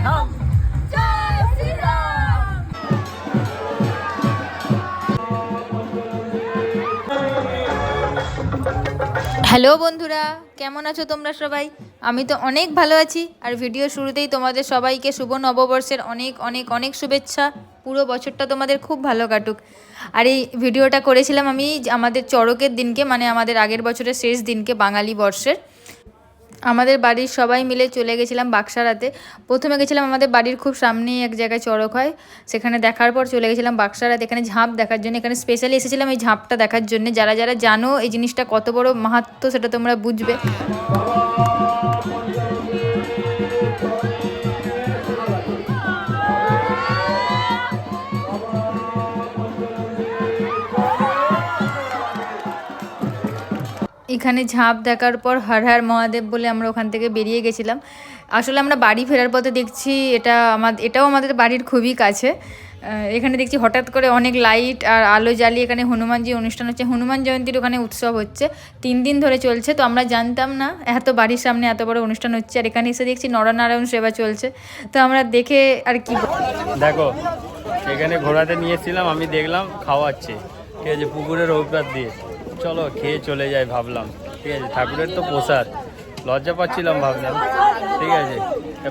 हम जय श्री राम। হ্যালো বন্ধুরা, কেমন আছো তোমরা সবাই? আমি তো অনেক ভালো আছি। আর ভিডিও শুরুতেই তোমাদের সবাইকে শুভ নববর্ষের অনেক অনেক অনেক শুভেচ্ছা। পুরো বছরটা তোমাদের খুব ভালো কাটুক। আর এই ভিডিওটা করেছিলাম আমি আমাদের চড়কের দিনকে, মানে আমাদের আগের বছরের শেষ দিনকে, বাঙালি বর্ষের। আমাদের বাড়ির সবাই মিলে চলে গেছিলাম বাক্সারাতে। প্রথমে গেছিলাম আমাদের বাড়ির খুব সামনেই এক জায়গায় চড়ক হয়, সেখানে দেখার পর চলে গেছিলাম বাক্সারাতে এখানে ঝাঁপ দেখার জন্য। এখানে স্পেশালি এসেছিলাম এই ঝাঁপটা দেখার জন্য। যারা যারা জানো এই জিনিসটা কত বড় মাহাত্ম্য সেটা তোমরা বুঝবে। এখানে ঝাঁপ দেখার পর হর হর মহাদেব বলে আমরা ওখান থেকে বেরিয়ে গেছিলাম। আসলে আমরা বাড়ি ফেরার পথে দেখছি এটাও আমাদের বাড়ির খুবই কাছে। এখানে দেখছি হঠাৎ করে অনেক লাইট আর আলো জ্বালিয়ে এখানে হনুমানজি অনুষ্ঠান হচ্ছে। হনুমান জয়ন্তীর ওখানে উৎসব হচ্ছে, 3 দিন ধরে চলছে। তো আমরা জানতাম না এত বাড়ির সামনে এত বড় অনুষ্ঠান হচ্ছে। আর এখানে এসে দেখছি নরনারায়ণ সেবা চলছে। তো আমরা দেখে আর কি, দেখো এখানে ঘোরাতে নিয়েছিলাম, আমি দেখলাম খাওয়াচ্ছে, ঠিক আছে, পুকুরের ওপর দিয়ে। চলো খেয়ে চলে যাই ভাবলাম, ঠিক আছে, ঠাকুরের তো প্রসাদ, লজ্জা পাচ্ছিলাম, ভাবলাম ঠিক আছে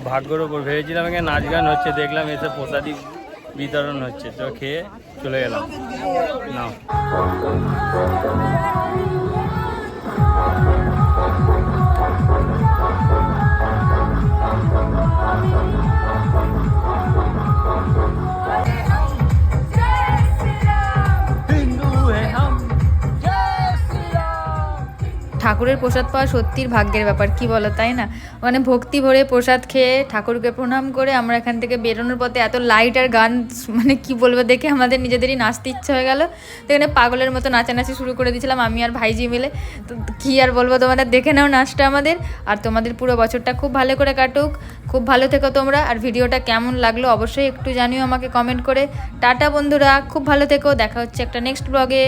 ভাগ্যর ওপর ভেবেছিলাম। এখানে নাচ গান হচ্ছে, দেখলাম এসে প্রসাদই বিতরণ হচ্ছে, তো খেয়ে চলে গেলাম। না ঠাকুরের প্রসাদ পাওয়া সত্যির ভাগ্যের ব্যাপার, কি বলো তাই না? মানে ভক্তি ভরে প্রসাদ খেয়ে ঠাকুরকে প্রণাম করে আমরা এখান থেকে বেরোনোর পথে এত লাইট আর গান, মানে কি বলবো, দেখে আমাদের নিজেদেরই নাচতে ইচ্ছা হয়ে গেল। তো এখানে পাগলের মতো নাচানাচি শুরু করে দিয়েছিলাম আমি আর ভাইজি মিলে। তো কী আর বলবো, তোমাদের দেখে নাও নাচটা আমাদের। আর তোমাদের পুরো বছরটা খুব ভালো করে কাটুক, খুব ভালো থেকো তোমরা। আর ভিডিওটা কেমন লাগলো অবশ্যই একটু জানিও আমাকে কমেন্ট করে। টাটা বন্ধুরা, খুব ভালো থেকো, দেখা হচ্ছে একটা নেক্সট ব্লগে।